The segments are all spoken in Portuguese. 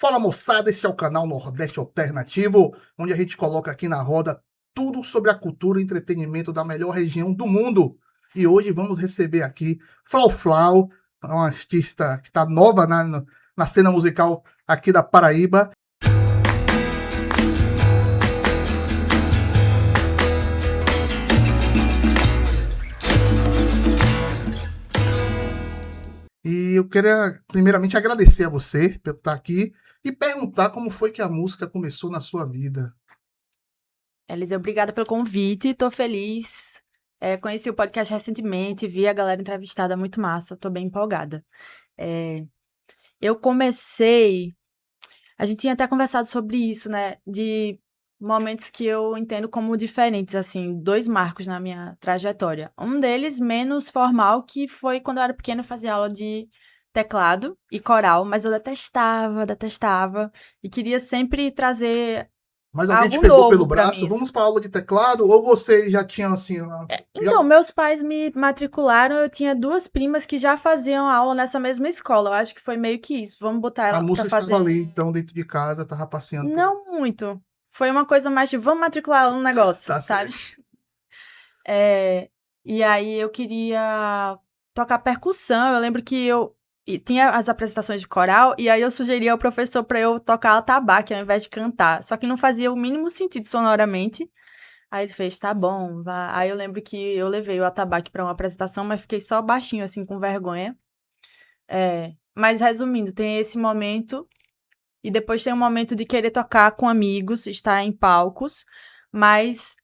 Fala moçada, esse é o canal Nordeste Alternativo, onde a gente coloca aqui na roda tudo sobre a cultura e entretenimento da melhor região do mundo. E hoje vamos receber aqui Flau Flau, uma artista que está nova na cena musical aqui da Paraíba. E eu queria primeiramente agradecer a você por estar aqui e perguntar como foi que a música começou na sua vida. Eliseu, obrigada pelo convite, tô feliz. Conheci o podcast recentemente, vi a galera entrevistada, muito massa, tô bem empolgada. Eu comecei, a gente tinha até conversado sobre isso, né, de momentos que eu entendo como diferentes, assim, dois marcos na minha trajetória. Um deles, menos formal, que foi quando eu era pequena, eu fazia aula de teclado e coral, mas eu detestava, e queria sempre trazer Mas alguém te algo pegou pelo novo pra braço? mim, assim. Vamos para aula de teclado? Ou você já tinha assim. Já... Então, meus pais me matricularam, eu tinha duas primas que já faziam aula nessa mesma escola. Eu acho que foi meio que isso. Vamos botar A ela pra música estava fazer. ali, então, dentro de casa, estava passeando por. Não muito. Foi uma coisa mais tipo, vamos matricular ela no negócio, Tá sabe? certo. E aí eu queria tocar percussão. Eu lembro que e tinha as apresentações de coral, e aí eu sugeria ao professor para eu tocar atabaque ao invés de cantar. Só que não fazia o mínimo sentido sonoramente. Aí ele fez, tá bom, vá. Aí eu lembro que eu levei o atabaque pra uma apresentação, mas fiquei só baixinho, assim, com vergonha. Mas resumindo, tem esse momento, e depois tem um momento de querer tocar com amigos, estar em palcos, mas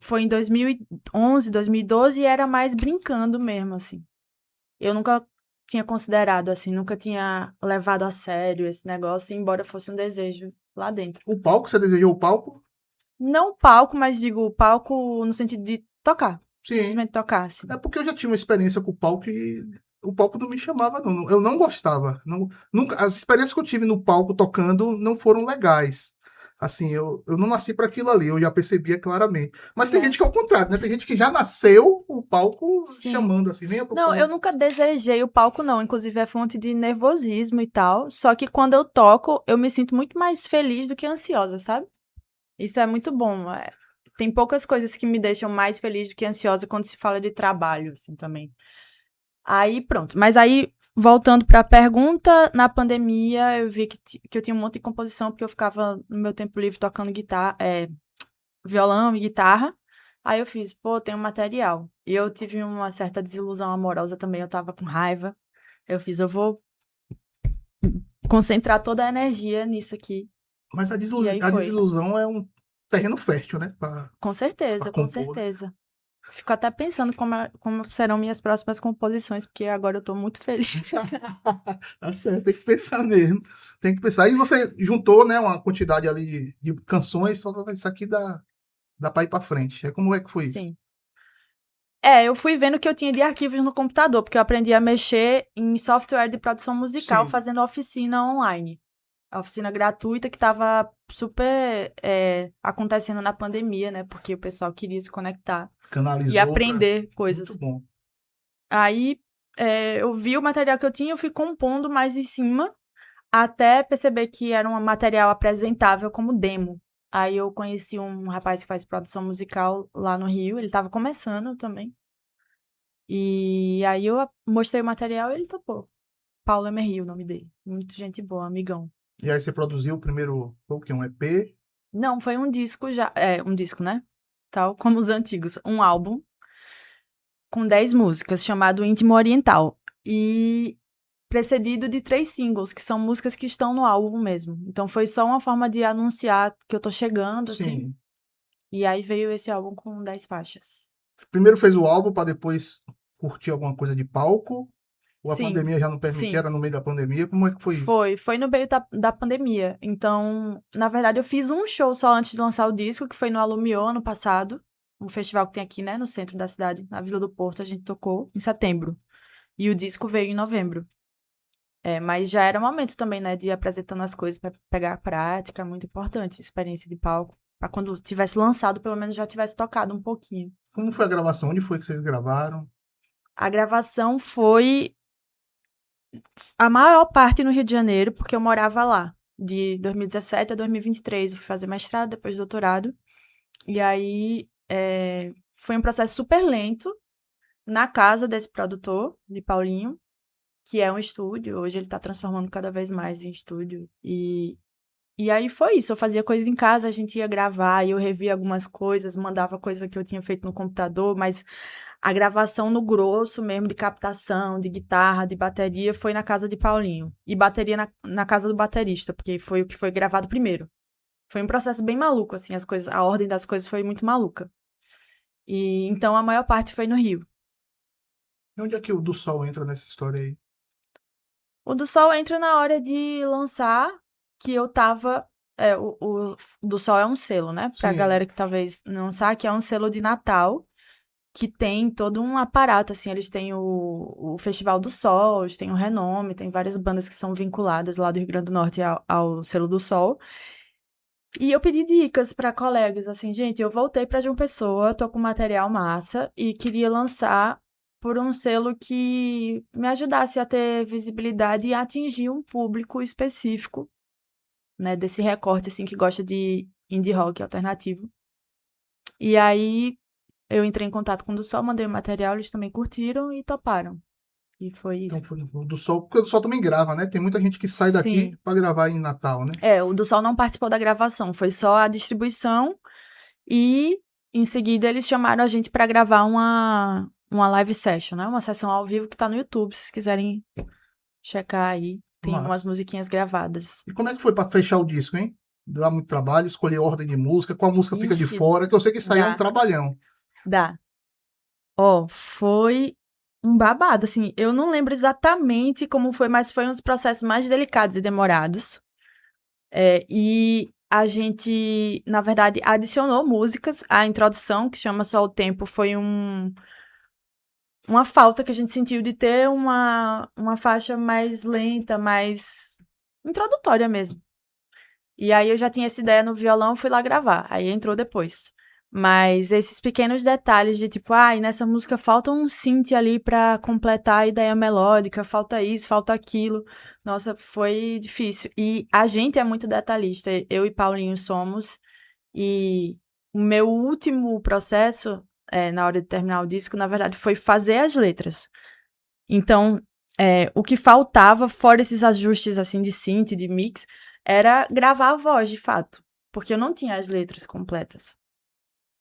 foi em 2011, 2012, e era mais brincando mesmo, assim. Eu nunca tinha considerado, assim, nunca tinha levado a sério esse negócio, embora fosse um desejo lá dentro. O palco, você desejou o palco? Não palco, mas digo palco no sentido de tocar. Sim. Simplesmente tocar, assim. É porque eu já tive uma experiência com o palco e o palco não me chamava, não. Eu não gostava. Nunca, as experiências que eu tive no palco tocando não foram legais. Assim, eu não nasci para aquilo ali, eu já percebia claramente. Mas tem gente que é o contrário, né? Tem gente que já nasceu o palco Sim. chamando assim, venha pro Não, eu palco. nunca desejei o palco, não. Inclusive, é fonte de nervosismo e tal. Só que quando eu toco, eu me sinto muito mais feliz do que ansiosa, sabe? Isso é muito bom. Tem poucas coisas que me deixam mais feliz do que ansiosa quando se fala de trabalho, assim, também. Aí, pronto. Mas aí, voltando para a pergunta, na pandemia, eu vi que eu tinha um monte de composição, porque eu ficava no meu tempo livre tocando guitarra, violão e guitarra. Aí eu fiz, pô, tem um material. E eu tive uma certa desilusão amorosa também, eu tava com raiva. Eu fiz, eu vou concentrar toda a energia nisso aqui. Mas E aí a foi. desilusão é um terreno fértil, né? Com Pra certeza, com compor. certeza. Fico até pensando como serão minhas próximas composições, porque agora eu tô muito feliz. Tá certo, tem que pensar mesmo. Tem que pensar. Aí você juntou, né, uma quantidade ali de canções, falou, isso aqui dá pra ir pra frente. Aí como é que foi isso? Sim. Eu fui vendo o que eu tinha de arquivos no computador, porque eu aprendi a mexer em software de produção musical Sim, fazendo oficina online. A oficina gratuita que estava super acontecendo na pandemia, né? Porque o pessoal queria se conectar e canalizou pra. aprender Muito coisas. bom. Aí eu vi o material que eu tinha, eu fui compondo mais em cima, até perceber que era um material apresentável como demo. Aí eu conheci um rapaz que faz produção musical lá no Rio, ele estava começando também. E aí eu mostrei o material e ele topou. Paulo Emerri, o nome dele. Muito gente boa, amigão. E aí você produziu o primeiro, foi o quê? Um EP? Não, foi um disco já. Um disco, né? Tal como os antigos. Um álbum com 10 músicas, chamado Íntimo Oriental. E precedido de 3 singles, que são músicas que estão no álbum mesmo. Então foi só uma forma de anunciar que eu tô chegando, assim. Sim. E aí veio esse álbum com 10 faixas. Primeiro fez o álbum para depois curtir alguma coisa de palco? Ou a Sim, pandemia já não permitia? sim. Era no meio da pandemia? Como é que foi isso? Foi no meio da pandemia. Então, na verdade, eu fiz um show só antes de lançar o disco, que foi no Alumiô ano passado, um festival que tem aqui, né, no centro da cidade, na Vila do Porto, a gente tocou em setembro. E o disco veio em novembro. Mas já era o momento também, né, de ir apresentando as coisas para pegar a prática, muito importante, experiência de palco, para quando tivesse lançado, pelo menos já tivesse tocado um pouquinho. Como foi a gravação? Onde foi que vocês gravaram? A gravação foi a maior parte no Rio de Janeiro, porque eu morava lá. de 2017 a 2023. Eu fui fazer mestrado, depois doutorado. E aí foi um processo super lento na casa desse produtor, de Paulinho, que é um estúdio. Hoje ele tá transformando cada vez mais em estúdio. E aí foi isso. Eu fazia coisas em casa, a gente ia gravar, e eu revia algumas coisas, mandava coisa que eu tinha feito no computador, mas a gravação no grosso mesmo, de captação, de guitarra, de bateria, foi na casa de Paulinho. E bateria na casa do baterista, porque foi o que foi gravado primeiro. Foi um processo bem maluco, assim, a ordem das coisas foi muito maluca. E então a maior parte foi no Rio. E onde é que o do Sol entra nessa história aí? O do Sol entra na hora de lançar, que eu tava. O do Sol é um selo, né? Pra Sim. galera que talvez não sabe, é um selo de Natal, que tem todo um aparato, assim. Eles têm o Festival do Sol, eles têm o Renome, tem várias bandas que são vinculadas lá do Rio Grande do Norte ao selo do Sol. E eu pedi dicas pra colegas, assim, gente, eu voltei pra João Pessoa, tô com material massa e queria lançar por um selo que me ajudasse a ter visibilidade e atingir um público específico, né, desse recorte, assim, que gosta de indie rock alternativo. E aí eu entrei em contato com o do Sol, mandei o material, eles também curtiram e toparam. E foi Então, isso. foi o do Sol, porque o do Sol também grava, né? Tem muita gente que sai daqui Sim. pra gravar em Natal, né? O do Sol não participou da gravação, foi só a distribuição e em seguida eles chamaram a gente pra gravar uma live session, né? Uma sessão ao vivo que tá no YouTube, se vocês quiserem checar aí. Tem umas Massa. musiquinhas gravadas. E como é que foi pra fechar o disco, hein? Dá muito trabalho, escolher ordem de música, qual música fica de Ixi, fora, que eu sei que isso aí é um dá, trabalhão. dá. Ó, foi um babado, assim, eu não lembro exatamente como foi, mas foi um dos processos mais delicados e demorados. E a gente, na verdade, adicionou músicas. A introdução, que chama Só o Tempo, foi uma falta que a gente sentiu de ter uma faixa mais lenta, mais introdutória mesmo. E aí eu já tinha essa ideia no violão, fui lá gravar. Aí entrou depois. Mas esses pequenos detalhes de tipo, e nessa música falta um synth ali pra completar a ideia melódica, falta isso, falta aquilo. Nossa, foi difícil. E a gente é muito detalhista, eu e Paulinho somos. E o meu último processo, na hora de terminar o disco, na verdade, foi fazer as letras. Então, o que faltava, fora esses ajustes assim de synth, de mix, era gravar a voz, de fato. Porque eu não tinha as letras completas.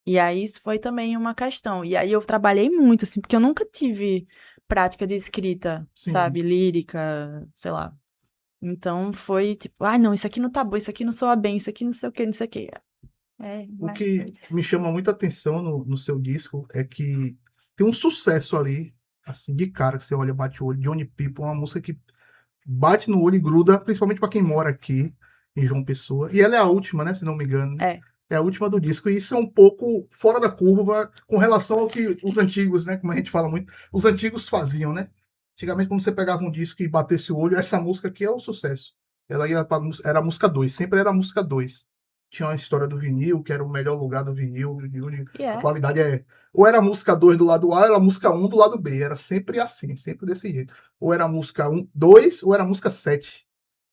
E aí isso foi também uma questão. E aí eu trabalhei muito, assim, porque eu nunca tive prática de escrita, Sim. sabe? Lírica, sei lá. Então foi tipo, não, isso aqui não tá bom, isso aqui não soa bem, isso aqui não sei o que, não sei o que. O Mas foi que isso. me chama muita atenção no seu disco é que tem um sucesso ali, assim, de cara, que você olha, bate o olho, Johnny People, uma música que bate no olho e gruda, principalmente para quem mora aqui em João Pessoa. E ela é a última, né, se não me engano, né? É. É a última do disco. E isso é um pouco fora da curva com relação ao que os antigos, né, como a gente fala muito, os antigos faziam, né? Antigamente, quando você pegava um disco e batesse o olho, essa música aqui é o sucesso. Ela ia pra, era a música 2, sempre era a música 2. Tinha uma história do vinil, que era o melhor lugar do vinil. E A é. qualidade é. Ou era a música 2 do lado A, ou era a música 1 do lado B. Era sempre assim, sempre desse jeito. Ou era a música 1, 2, ou era a música 7.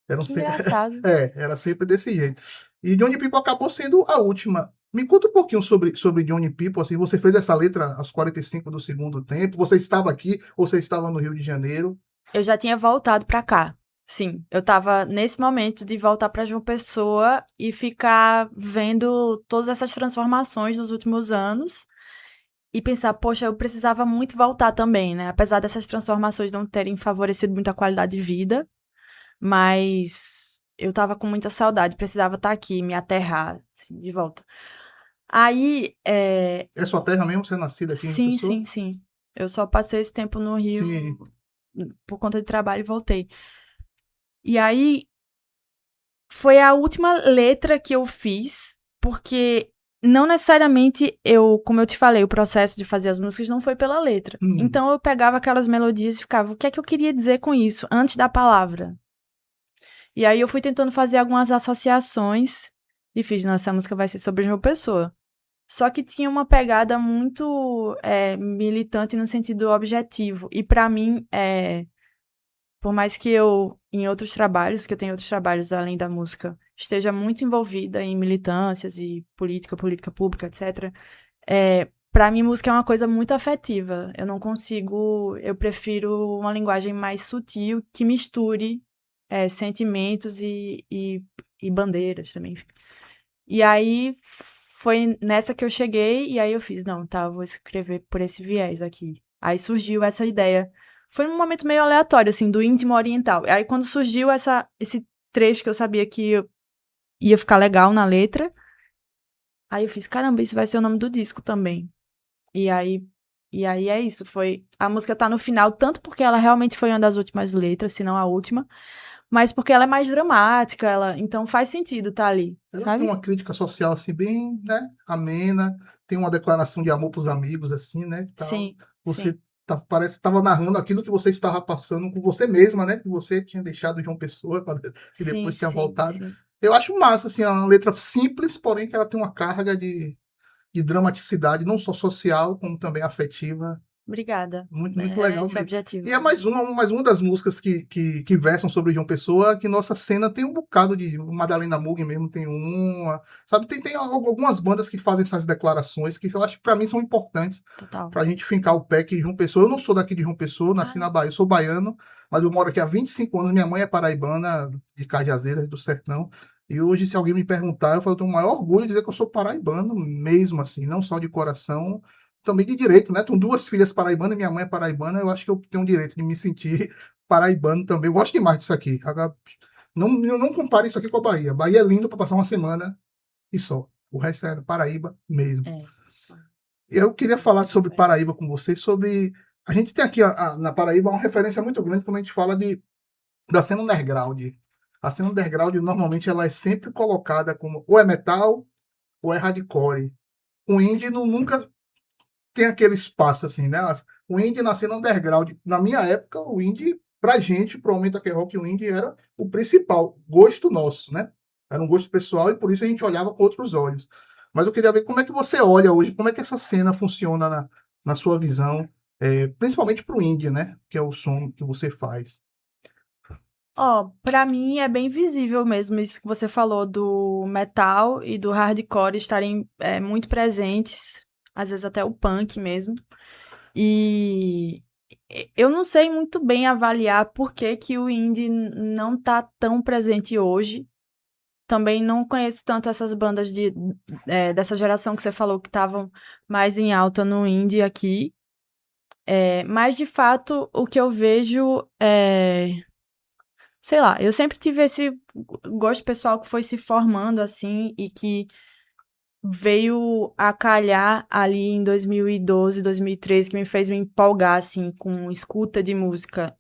Eram Que sempre... engraçado. era sempre desse jeito. E Johnny People acabou sendo a última. Me conta um pouquinho sobre Johnny People. Assim, você fez essa letra aos 45 do segundo tempo. Você estava aqui ou você estava no Rio de Janeiro? Eu já tinha voltado pra cá. Sim, eu tava nesse momento de voltar pra João Pessoa e ficar vendo todas essas transformações dos últimos anos e pensar, poxa, eu precisava muito voltar também, né? Apesar dessas transformações não terem favorecido muito a qualidade de vida, mas eu tava com muita saudade, precisava estar aqui, me aterrar, assim, de volta. Aí, É sua terra mesmo? Você é nascida aqui em João sim, Pessoa? sim, sim. Eu só passei esse tempo no Rio Sim. por conta de trabalho e voltei. E aí, foi a última letra que eu fiz, porque não necessariamente como eu te falei, o processo de fazer as músicas não foi pela letra. Hum. Então eu pegava aquelas melodias e ficava, o que é que eu queria dizer com isso, antes da palavra? E aí eu fui tentando fazer algumas associações e fiz, não, essa música vai ser sobre João Pessoa. Só que tinha uma pegada muito militante no sentido objetivo. E pra mim, por mais que eu, em outros trabalhos, que eu tenho outros trabalhos além da música, esteja muito envolvida em militâncias e política pública, etc., para mim, música é uma coisa muito afetiva. Eu não consigo. Eu prefiro uma linguagem mais sutil que misture sentimentos e bandeiras também. Enfim. E aí foi nessa que eu cheguei, e aí eu fiz, não, tá, eu vou escrever por esse viés aqui. Aí surgiu essa ideia. Foi um momento meio aleatório, assim, do íntimo oriental. Aí quando surgiu esse trecho que eu sabia que ia ficar legal na letra, aí eu fiz, caramba, isso vai ser o nome do disco também. E aí, e aí é isso, a música tá no final, tanto porque ela realmente foi uma das últimas letras, se não a última, mas porque ela é mais dramática, então faz sentido tá ali, Ela tem sabe? uma crítica social, assim, bem, né, amena, tem uma declaração de amor pros amigos, assim, né, tal. Sim, sim, Você parece que estava narrando aquilo que você estava passando com você mesma, né, que você tinha deixado João Pessoa e sim, depois tinha sim, voltado. sim. Eu acho massa, assim, é uma letra simples, porém que ela tem uma carga de dramaticidade, não só social, como também afetiva. Obrigada. Muito, muito Era legal esse o mesmo. E objetivo. é mais uma das músicas que versam sobre João Pessoa, que nossa cena tem um bocado de. Madalena Muggen mesmo tem uma. Sabe, tem algumas bandas que fazem essas declarações que eu acho que pra mim são importantes Total. pra gente fincar o pé que João Pessoa. Eu não sou daqui de João Pessoa, nasci Ah, na Bahia, eu sou baiano, mas eu moro aqui há 25 anos. Minha mãe é paraibana, de Cajazeiras, do Sertão. E hoje, se alguém me perguntar, eu falo, eu tenho o maior orgulho de dizer que eu sou paraibano mesmo, assim, não só de coração, também de direito, né? Tenho duas filhas paraibanas e minha mãe é paraibana, eu acho que eu tenho o direito de me sentir paraibano também. Eu gosto demais disso aqui. Agora, não compare isso aqui com a Bahia. Bahia é lindo para passar uma semana e só. O resto é Paraíba mesmo. são Eu queria falar músicas sobre Paraíba diferentes. com vocês, sobre. A gente tem aqui na Paraíba uma referência muito grande quando a gente fala da cena underground. A cena underground normalmente ela é sempre colocada como ou é metal ou é hardcore. O indie nunca tem aquele espaço assim, né? O indie nasceu no underground. Na minha época, o indie, pra gente, pro Aumenta Que Rock, o indie era o principal, gosto nosso, né? Era um gosto pessoal e por isso a gente olhava com outros olhos. Mas eu queria ver como é que você olha hoje, como é que essa cena funciona na sua visão, principalmente pro indie, né? Que é o som que você faz. Ó, pra mim é bem visível mesmo isso que você falou do metal e do hardcore estarem muito presentes, às vezes até o punk mesmo. E eu não sei muito bem avaliar por que que o indie não tá tão presente hoje. Também não conheço tanto essas bandas dessa geração que você falou que estavam mais em alta no indie aqui. Mas, de fato, o que eu vejo sei lá, eu sempre tive esse gosto pessoal que foi se formando assim e que veio a calhar ali em 2012, 2013, que me fez me empolgar assim com escuta de música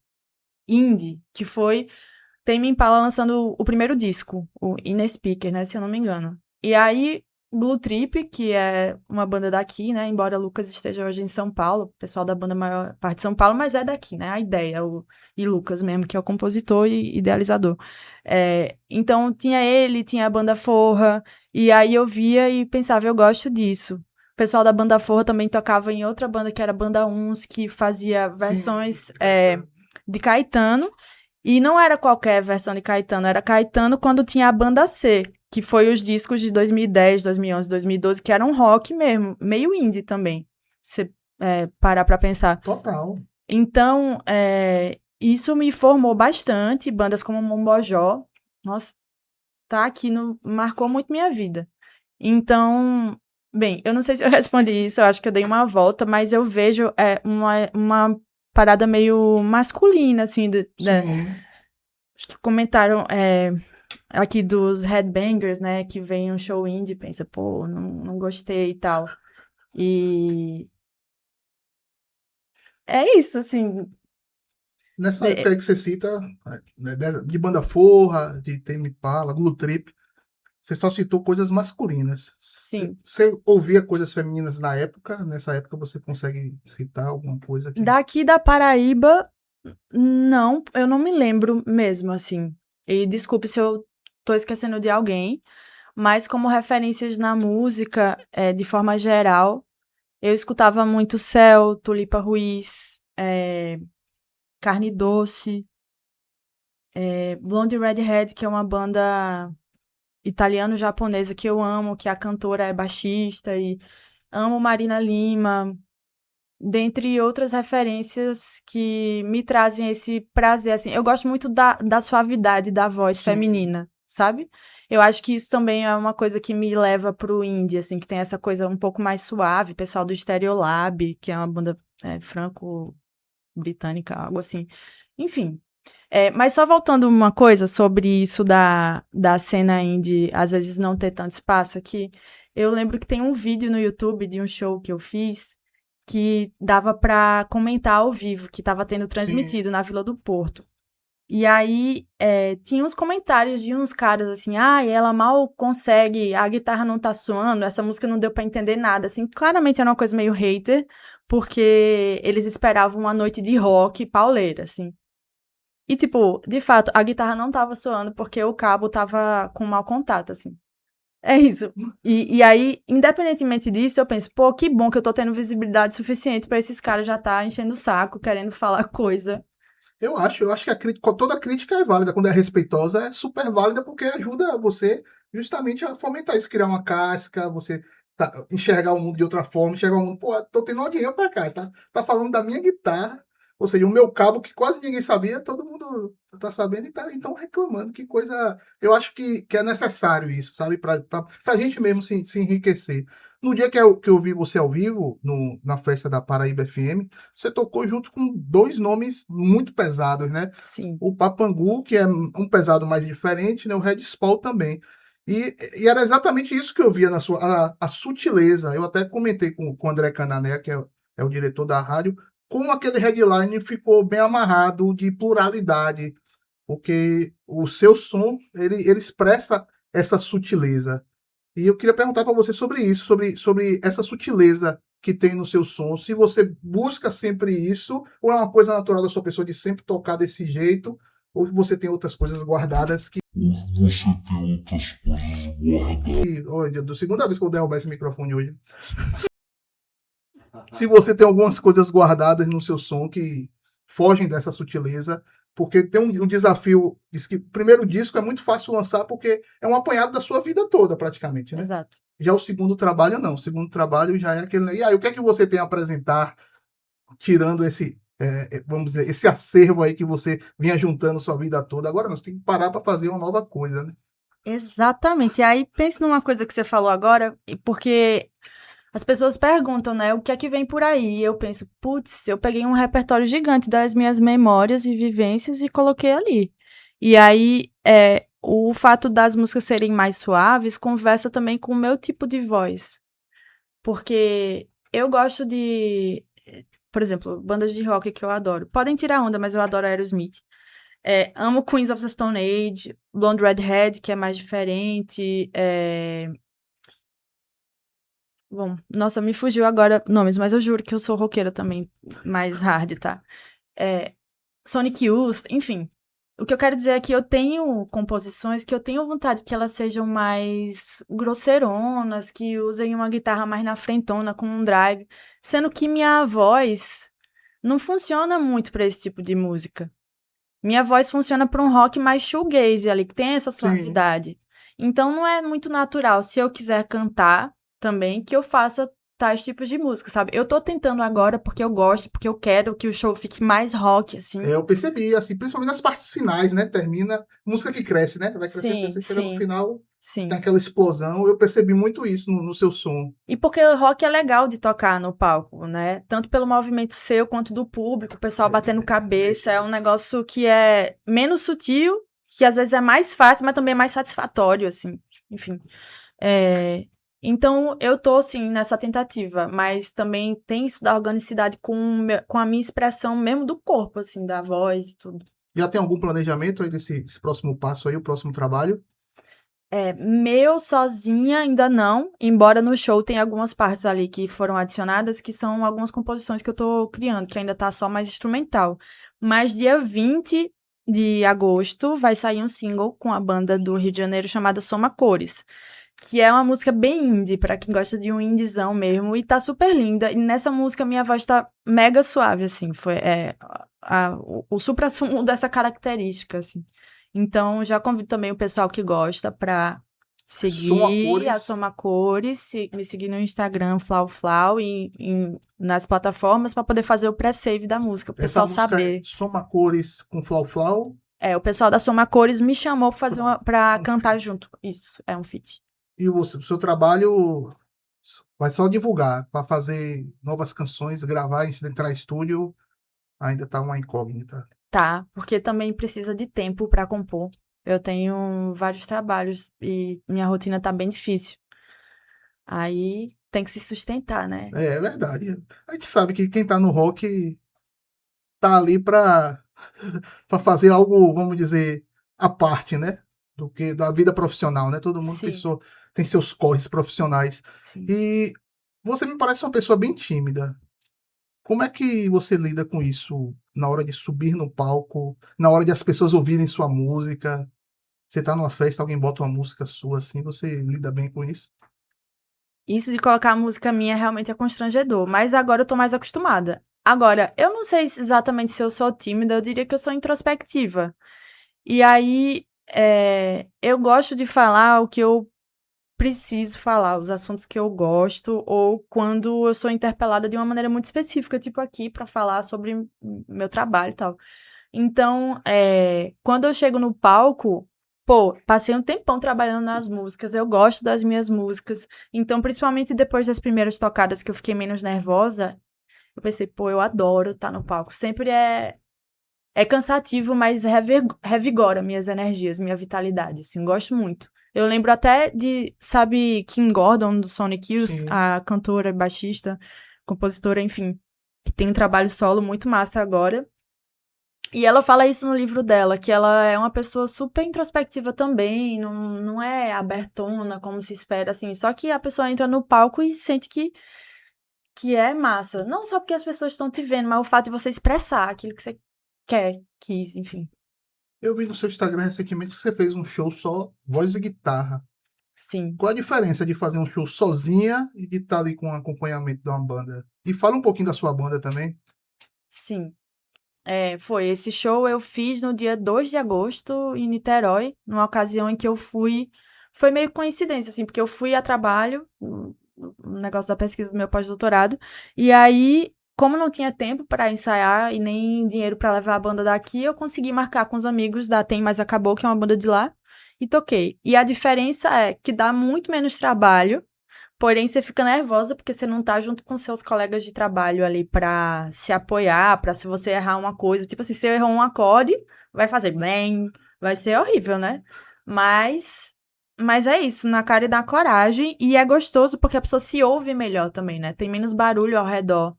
indie, que foi Tame Impala lançando o primeiro disco, o In a Speaker, né, se eu não me engano. E aí Blue Trip, que é uma banda daqui, né, embora Lucas esteja hoje em São Paulo, o pessoal da banda maior parte de São Paulo, mas é daqui, né, a ideia, e Lucas mesmo, que é o compositor e idealizador. Então tinha ele, tinha a banda Forra, e aí eu via e pensava, eu gosto disso. O pessoal da banda Forra também tocava em outra banda, que era a Banda Uns, que fazia Sim, versões de Caetano, e não era qualquer versão de Caetano, era Caetano quando tinha a banda C, que foi os discos de 2010, 2011, 2012, que eram rock mesmo, meio indie também, se parar pra pensar. total. Então, isso me formou bastante, bandas como Mombojó, nossa, tá aqui, marcou muito minha vida. Então, bem, eu não sei se eu respondi isso, eu acho que eu dei uma volta, mas eu vejo uma parada meio masculina, assim, Sim. acho que comentaram aqui dos headbangers, né, que vem um show indie e pensa, pô, não gostei e tal. E é isso, assim. Nessa época de- aí que você cita, né, de Banda Forra, de Tame Impala, Blue Trip, você só citou coisas masculinas. sim. Você ouvia coisas femininas na época? Nessa época você consegue citar alguma coisa que. Daqui da Paraíba, não, eu não me lembro mesmo, assim. E desculpe se eu tô esquecendo de alguém, mas como referências na música, de forma geral, eu escutava muito Céu, Tulipa Ruiz, Carne Doce. Blonde Redhead, que é uma banda italiano-japonesa que eu amo, que a cantora é baixista, e amo Marina Lima, dentre outras referências que me trazem esse prazer, assim. Eu gosto muito da suavidade da voz Sim. feminina, sabe? Eu acho que isso também é uma coisa que me leva pro indie, assim, que tem essa coisa um pouco mais suave, pessoal do Stereolab, que é uma banda franco-britânica, algo assim. Enfim. Mas só voltando uma coisa sobre isso da cena indie, às vezes não ter tanto espaço aqui, eu lembro que tem um vídeo no YouTube de um show que eu fiz que dava pra comentar ao vivo, que tava tendo Sim. transmitido na Vila do Porto. E aí, tinha uns comentários de uns caras assim, ela mal consegue, a guitarra não tá suando, essa música não deu pra entender nada, assim, claramente era uma coisa meio hater, porque eles esperavam uma noite de rock pauleira, assim. E, tipo, de fato, a guitarra não tava soando porque o cabo tava com mau contato, assim. É isso. E aí, independentemente disso, eu penso, pô, que bom que eu tô tendo visibilidade suficiente pra esses caras já tá enchendo o saco, querendo falar coisa. Eu acho que toda crítica é válida, quando é respeitosa, é super válida, porque ajuda você justamente a fomentar isso, criar uma casca, você enxergar o mundo de outra forma, enxergar o mundo, pô, tô tendo audiência pra cá, tá falando da minha guitarra, ou seja, o meu cabo que quase ninguém sabia, todo mundo tá sabendo e então reclamando, que coisa, eu acho que é necessário isso, sabe, pra gente mesmo se enriquecer. No dia que eu vi você ao vivo, na festa da Paraíba FM, você tocou junto com dois nomes muito pesados, né? Sim. O Papangu, que é um pesado mais diferente, né? O Red Spawn também. E era exatamente isso que eu via na a sutileza. Eu até comentei com o André Canané, que é o diretor da rádio, como aquele headline ficou bem amarrado de pluralidade, porque o seu som, ele expressa essa sutileza. E eu queria perguntar para você sobre isso, sobre essa sutileza que tem no seu som. Se você busca sempre isso, ou é uma coisa natural da sua pessoa de sempre tocar desse jeito, ou você tem outras coisas guardadas que. Olha, do segunda vez que eu vou derrubar esse microfone hoje. Se você tem algumas coisas guardadas no seu som que fogem dessa sutileza, porque tem um desafio, diz que o primeiro disco é muito fácil lançar porque é um apanhado da sua vida toda, praticamente, né? Exato. Já o segundo trabalho, não. O segundo trabalho já é aquele. E aí, o que é que você tem a apresentar, tirando vamos dizer, esse acervo aí que você vinha juntando sua vida toda? Agora nós temos que parar para fazer uma nova coisa, né? Exatamente. E aí, pense numa coisa que você falou agora, porque as pessoas perguntam, né, o que é que vem por aí? E eu penso, putz, eu peguei um repertório gigante das minhas memórias e vivências e coloquei ali. E aí, o fato das músicas serem mais suaves conversa também com o meu tipo de voz. Porque eu gosto de, por exemplo, bandas de rock que eu adoro. Podem tirar onda, mas eu adoro Aerosmith. Amo Queens of the Stone Age, Blonde Redhead, que é mais diferente. Bom, nossa, me fugiu agora nomes, mas eu juro que eu sou roqueira também, mais hard, tá? É, Sonic Youth, enfim. O que eu quero dizer é que eu tenho composições que eu tenho vontade que elas sejam mais grosseironas, que usem uma guitarra mais na frentona, com um drive, sendo que minha voz não funciona muito para esse tipo de música. Minha voz funciona para um rock mais shoegaze ali, que tem essa Sim. suavidade. Então não é muito natural, se eu quiser cantar também, que eu faça tais tipos de música, sabe? Eu tô tentando agora porque eu gosto, porque eu quero que o show fique mais rock, assim. Eu percebi, assim, principalmente nas partes finais, né? Termina, música que cresce, né? Vai crescendo, Sim, crescendo, chega no sim, final, tem sim. aquela explosão. Eu percebi muito isso no seu som. E porque o rock é legal de tocar no palco, né? Tanto pelo movimento seu quanto do público, o pessoal batendo cabeça, é um negócio que é menos sutil, que às vezes é mais fácil, mas também é mais satisfatório, assim. Enfim. É, Então, eu tô, sim, nessa tentativa, mas também tem isso da organicidade com a minha expressão mesmo do corpo, assim, da voz e tudo. Já tem algum planejamento aí desse próximo passo aí, o próximo trabalho? Meu sozinha ainda não, embora no show tenha algumas partes ali que foram adicionadas, que são algumas composições que eu tô criando, que ainda tá só mais instrumental. Mas dia 20 de agosto vai sair um single com a banda do Rio de Janeiro chamada Soma Cores, que é uma música bem indie, pra quem gosta de um indiezão mesmo, e tá super linda. E nessa música minha voz tá mega suave, assim, o suprassumo dessa característica, assim. Então, já convido também o pessoal que gosta para Som a seguir a cores. Soma Cores, me seguir no Instagram, Flau, e nas plataformas para poder fazer o pré-save da música, o Essa pessoal música é saber. Soma Cores com Flau Flau. O pessoal da Soma Cores me chamou para fazer Pronto. para Um cantar feat. junto. Isso, é um feat. E o seu trabalho vai só divulgar, para fazer novas canções, gravar, entrar em estúdio, ainda tá uma incógnita. Tá, porque também precisa de tempo para compor. Eu tenho vários trabalhos e minha rotina tá bem difícil. Aí tem que se sustentar, né? É verdade. A gente sabe que quem tá no rock tá ali para fazer algo, vamos dizer, à parte, né? Do que da vida profissional, né? Todo mundo Sim, tem seus corres profissionais. sim. E você me parece uma pessoa bem tímida. Como é que você lida com isso na hora de subir no palco, na hora de as pessoas ouvirem sua música? Você tá numa festa, alguém bota uma música sua assim, você lida bem com isso? Isso de colocar a música minha realmente é constrangedor, mas agora eu tô mais acostumada. Agora, eu não sei exatamente se eu sou tímida, eu diria que eu sou introspectiva. E aí, eu gosto de falar o que eu preciso falar, os assuntos que eu gosto, ou quando eu sou interpelada de uma maneira muito específica, tipo aqui, pra falar sobre meu trabalho e tal. Então, quando eu chego no palco, pô, passei um tempão trabalhando nas músicas, eu gosto das minhas músicas. Então, principalmente depois das primeiras tocadas que eu fiquei menos nervosa, eu pensei, pô, eu adoro estar no palco. Sempre é cansativo, mas revigora minhas energias, minha vitalidade, assim, gosto muito. Eu lembro até de, sabe, Kim Gordon, do Sonic Youth, Sim. a cantora, baixista, compositora, enfim, que tem um trabalho solo muito massa agora. E ela fala isso no livro dela, que ela é uma pessoa super introspectiva também, não é abertona como se espera, assim. Só que a pessoa entra no palco e sente que é massa. Não só porque as pessoas estão te vendo, mas o fato de você expressar aquilo que você quis, enfim. Eu vi no seu Instagram recentemente que você fez um show só voz e guitarra. Sim, Qual a diferença de fazer um show sozinha e de estar ali com um acompanhamento de uma banda? E fala um pouquinho da sua banda também. sim. Foi. Esse show eu fiz no dia 2 de agosto, em Niterói, numa ocasião em que eu fui. Foi meio coincidência, assim, porque eu fui a trabalho, no negócio da pesquisa do meu pós-doutorado, e aí, como não tinha tempo para ensaiar e nem dinheiro para levar a banda daqui, eu consegui marcar com os amigos da Tem Mas Acabou, que é uma banda de lá, e toquei. E a diferença é que dá muito menos trabalho. Porém, você fica nervosa porque você não tá junto com seus colegas de trabalho ali pra se apoiar, pra se você errar uma coisa. Tipo assim, se eu errar um acorde, vai fazer bem, vai ser horrível, né? Mas, mas é isso, na cara e na coragem. E é gostoso porque a pessoa se ouve melhor também, né? Tem menos barulho ao redor.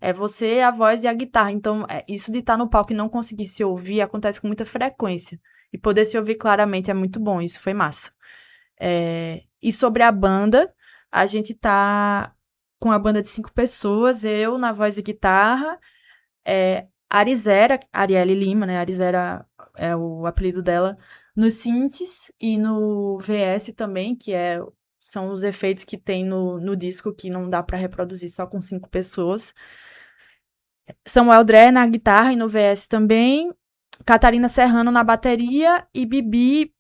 É você, a voz e a guitarra. Então, isso de estar no palco e não conseguir se ouvir acontece com muita frequência. E poder se ouvir claramente é muito bom, isso foi massa. E sobre a banda, a gente tá com a banda de 5 pessoas, eu na voz e guitarra, Arizera, Arielle Lima, né? Arizera é o apelido dela, nos synths e no VS também, são os efeitos que tem no disco que não dá pra reproduzir só com 5 pessoas. Samuel Dré na guitarra e no VS também. Catarina Serrano na bateria e Bibi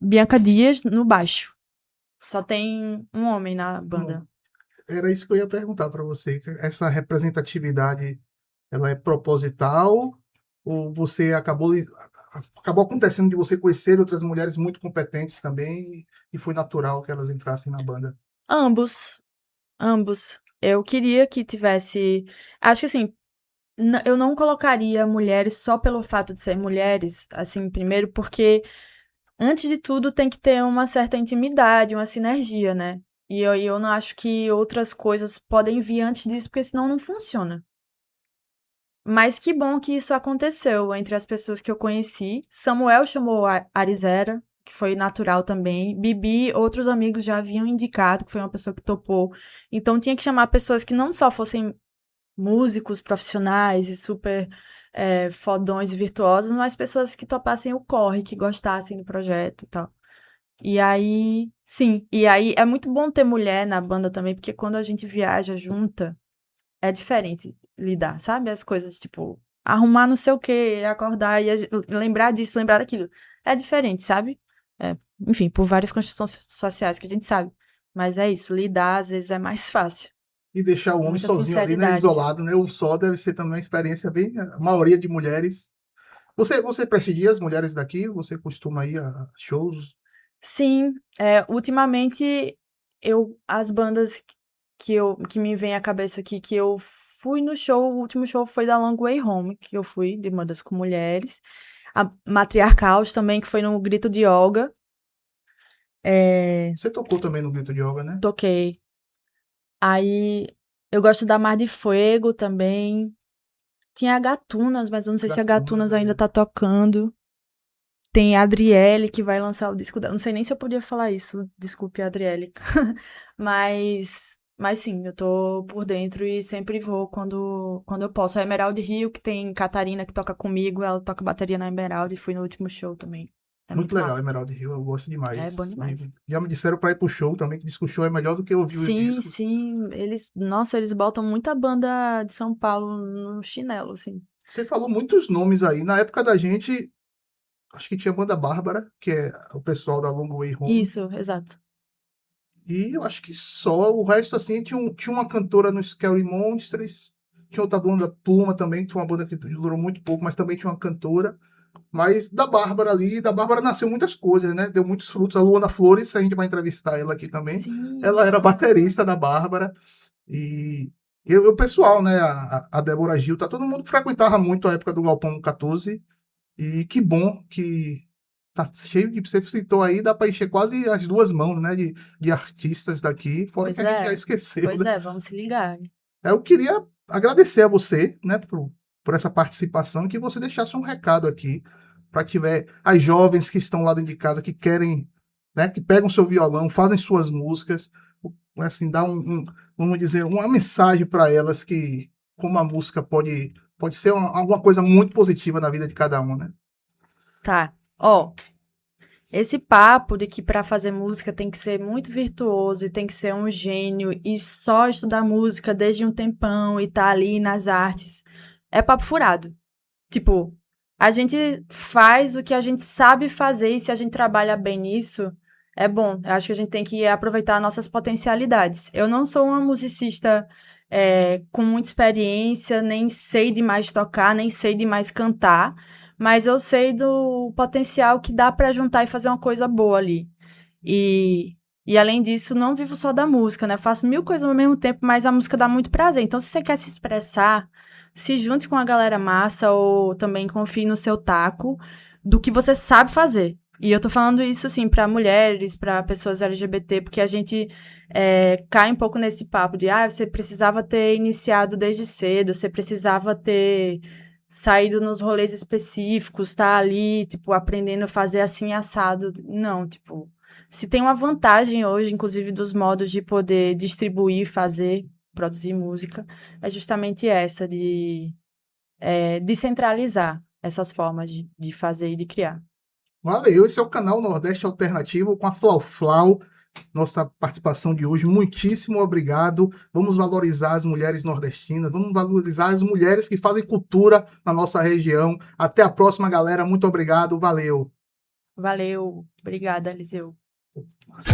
Bianca Dias no baixo. Só tem um homem na Não, banda. era isso que eu ia perguntar para você. Essa representatividade, ela é proposital ou você acabou acontecendo de você conhecer outras mulheres muito competentes também e foi natural que elas entrassem na banda? Ambos, ambos. Eu queria que tivesse. Acho que assim, eu não colocaria mulheres só pelo fato de ser mulheres, assim, primeiro, porque antes de tudo tem que ter uma certa intimidade, uma sinergia, né? E eu não acho que outras coisas podem vir antes disso, porque senão não funciona. Mas que bom que isso aconteceu entre as pessoas que eu conheci. Samuel chamou a Arizera, que foi natural também. Bibi, outros amigos já haviam indicado que foi uma pessoa que topou. Então tinha que chamar pessoas que não só fossem músicos profissionais e super fodões e virtuosos, mas pessoas que topassem o corre, que gostassem do projeto e tal. E aí, sim. E aí é muito bom ter mulher na banda também, porque quando a gente viaja junta, é diferente lidar, sabe? As coisas, tipo, arrumar não sei o quê, acordar e lembrar disso, lembrar daquilo. É diferente, sabe? Enfim, por várias construções sociais que a gente sabe. Mas é isso, lidar às vezes é mais fácil. E deixar o homem Muita sozinho ali, né, sinceridade. isolado, né? O só deve ser também uma experiência bem. A maioria de mulheres. Você prestigia as mulheres daqui? Você costuma ir a shows? Sim, ultimamente as bandas que me vem à cabeça aqui, que eu fui no show, o último show foi da Long Way Home, que eu fui, de bandas com mulheres. A Matriarcaus também, que foi no Grito de Olga. Você tocou também no Grito de Yoga, né? Toquei. Aí eu gosto da Mar de Fuego também. Tinha a Gatunas, mas eu não sei se a Gatunas, Gatunas ainda tá tocando. Tem a Adriele, que vai lançar o disco dela. Não sei nem se eu podia falar isso. Desculpe, Adriele. Mas sim, eu tô por dentro e sempre vou quando eu posso. A Emerald Rio, que tem Catarina que toca comigo, ela toca bateria na Emerald e fui no último show também. É Muito muito legal, massa. Emerald Hill, eu gosto É bom demais. demais. Já me disseram pra ir pro show também, que diz que o show é melhor do que ouvir os Sim, discos. sim. Nossa, eles botam muita banda de São Paulo no chinelo, assim. Você falou muitos nomes aí. Na época da gente, acho que tinha a banda Bárbara, que é o pessoal da Long Way Home. Isso, exato. E eu acho que só. O resto, assim, tinha uma cantora no Scary Monsters. Tinha outra banda, Pluma também, que tinha uma banda que durou muito pouco, mas também tinha uma cantora. Mas da Bárbara ali, da Bárbara nasceu muitas coisas, né? Deu muitos frutos. A Luana Flores, a gente vai entrevistar ela aqui também. Sim. Ela era baterista da Bárbara. E o pessoal, né? A Débora Gil, tá, todo mundo frequentava muito a época do Galpão 14. E que bom que tá cheio de. Você citou aí, dá para encher quase as duas mãos, né? De artistas daqui, fora Pois que a gente já é. esqueceu, Pois né? é, vamos se ligar. Eu queria agradecer a você, né, por essa participação, que você deixasse um recado aqui para tiver as jovens que estão lá dentro de casa, que querem, né, que pegam seu violão, fazem suas músicas, assim, dar vamos dizer, uma mensagem para elas que como a música pode ser alguma coisa muito positiva na vida de cada um, né? Tá. Ó, esse papo de que para fazer música tem que ser muito virtuoso e tem que ser um gênio e só estudar música desde um tempão e tá ali nas artes, é papo furado. Tipo, a gente faz o que a gente sabe fazer e se a gente trabalha bem nisso, é bom. Eu acho que a gente tem que aproveitar nossas potencialidades. Eu não sou uma musicista com muita experiência, nem sei demais tocar, nem sei demais cantar, mas eu sei do potencial que dá para juntar e fazer uma coisa boa ali. E além disso, não vivo só da música, né? Faço mil coisas ao mesmo tempo, mas a música dá muito prazer. Então, se você quer se expressar, se junte com a galera massa ou também confie no seu taco do que você sabe fazer. E eu tô falando isso, assim, pra mulheres, pra pessoas LGBT, porque a gente cai um pouco nesse papo de, você precisava ter iniciado desde cedo, você precisava ter saído nos rolês específicos, tá ali, tipo, aprendendo a fazer assim, assado. Não, tipo, se tem uma vantagem hoje, inclusive, dos modos de poder distribuir, fazer, produzir música, é justamente essa, de descentralizar essas formas de fazer e de criar. Valeu, esse é o canal Nordeste Alternativo com a Flau Flau. Nossa participação de hoje, muitíssimo obrigado. Vamos valorizar as mulheres nordestinas, vamos valorizar as mulheres que fazem cultura na nossa região. Até a próxima, galera. Muito obrigado, valeu. Valeu, obrigada, Eliseu. Nossa.